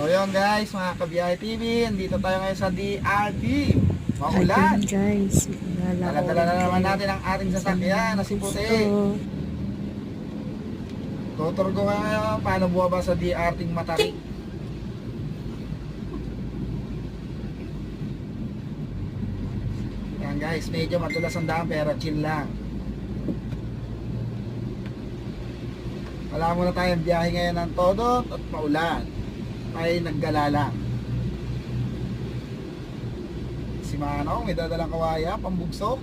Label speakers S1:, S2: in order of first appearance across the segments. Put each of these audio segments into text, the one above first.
S1: So yun guys, mga Kabiyahe TV, andito tayo ngayon sa DRT. Maulan.
S2: Ayun guys,
S1: Dala-dala na naman natin ang ating sasakyan na si Puti. Tutur ko ngayon paano buwaba sa DRT Matarik. Yan guys, medyo madulas ang daan pero chill lang. Wala muna tayong biyahe ngayon ng todo at maulan. Ay naggala lang. Si Manong may dadalang kawaya, pambugso.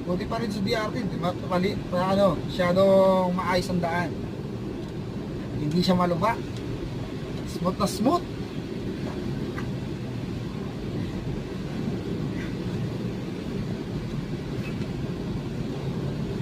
S1: Buti pa rin sa DRT, masyadong maayos ang daan. Hindi siya maluba. Smooth na smooth.